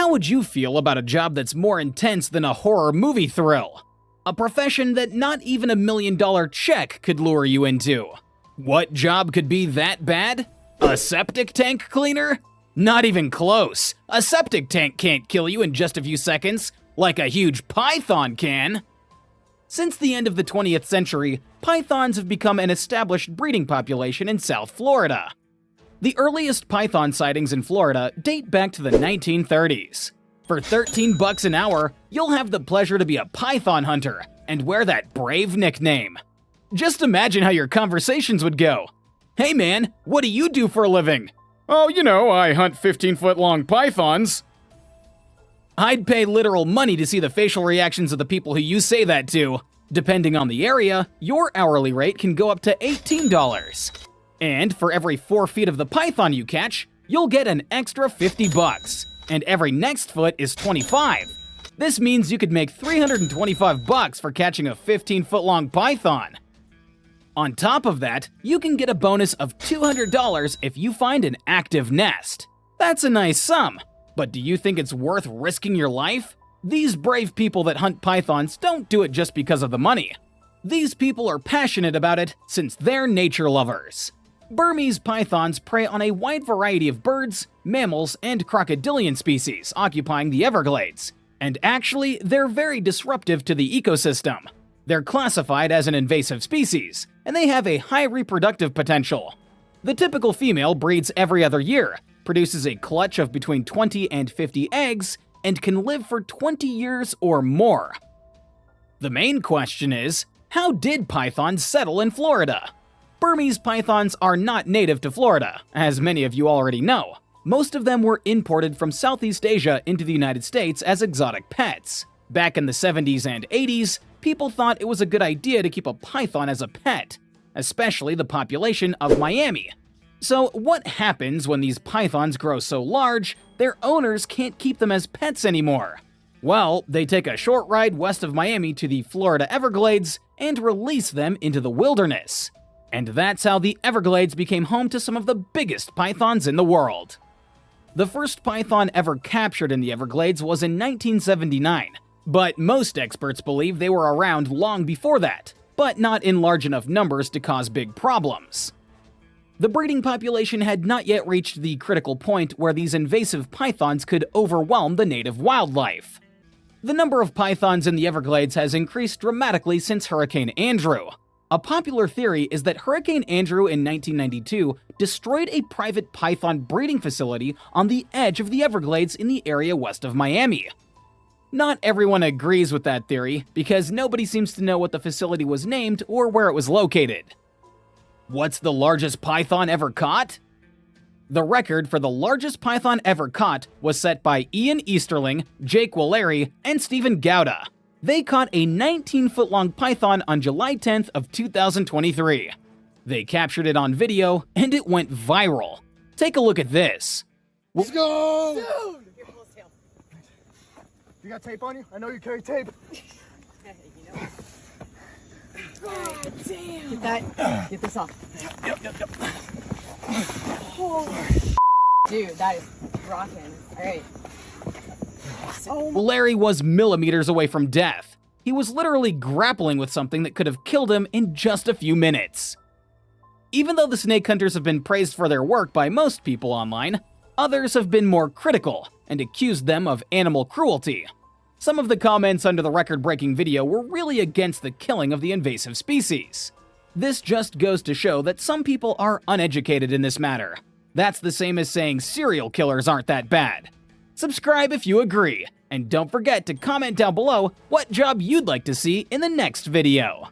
How would you feel about a job that's more intense than a horror movie thrill? A profession that not even $1 million check could lure you into? What job could be that bad? A septic tank cleaner? Not even close. A septic tank can't kill you in just a few seconds, like a huge python can. Since the end of the 20th century, pythons have become an established breeding population in South Florida. The earliest python sightings in Florida date back to the 1930s. For $13 an hour, you'll have the pleasure to be a python hunter and wear that brave nickname. Just imagine how your conversations would go. "Hey man, what do you do for a living?" "Oh, I hunt 15-foot-long pythons." I'd pay literal money to see the facial reactions of the people who you say that to. Depending on the area, your hourly rate can go up to $18. And for every 4 feet of the python you catch, you'll get an extra $50. And every next foot is $25. This means you could make $325 for catching a 15-foot-long python. On top of that, you can get a bonus of $200 if you find an active nest. That's a nice sum, but do you think it's worth risking your life? These brave people that hunt pythons don't do it just because of the money. These people are passionate about it since they're nature lovers. Burmese pythons prey on a wide variety of birds, mammals, and crocodilian species occupying the Everglades, and actually, they're very disruptive to the ecosystem. They're classified as an invasive species, and they have a high reproductive potential. The typical female breeds every other year, produces a clutch of between 20 and 50 eggs, and can live for 20 years or more. The main question is, how did pythons settle in Florida? Burmese pythons are not native to Florida, as many of you already know. Most of them were imported from Southeast Asia into the United States as exotic pets. Back in the 70s and 80s, people thought it was a good idea to keep a python as a pet, especially the population of Miami. So what happens when these pythons grow so large, their owners can't keep them as pets anymore? Well, they take a short ride west of Miami to the Florida Everglades and release them into the wilderness. And that's how the Everglades became home to some of the biggest pythons in the world. The first python ever captured in the Everglades was in 1979, but most experts believe they were around long before that, but not in large enough numbers to cause big problems. The breeding population had not yet reached the critical point where these invasive pythons could overwhelm the native wildlife. The number of pythons in the Everglades has increased dramatically since Hurricane Andrew. A popular theory is that Hurricane Andrew in 1992 destroyed a private python breeding facility on the edge of the Everglades in the area west of Miami. Not everyone agrees with that theory, because nobody seems to know what the facility was named or where it was located. What's the largest python ever caught? The record for the largest python ever caught was set by Ian Easterling, Jake Walleri, and Stephen Gouda. They caught a 19-foot-long python on July 10th of 2023. They captured it on video, and it went viral. Take a look at this. Let's go! Dude! You got tape on you? I know you carry tape. God damn! Get this off. Yep. Holy dude, that is rocking. Alright. Larry was millimeters away from death. He was literally grappling with something that could have killed him in just a few minutes. Even though the snake hunters have been praised for their work by most people online, others have been more critical and accused them of animal cruelty. Some of the comments under the record-breaking video were really against the killing of the invasive species. This just goes to show that some people are uneducated in this matter. That's the same as saying serial killers aren't that bad. Subscribe if you agree, and don't forget to comment down below what job you'd like to see in the next video.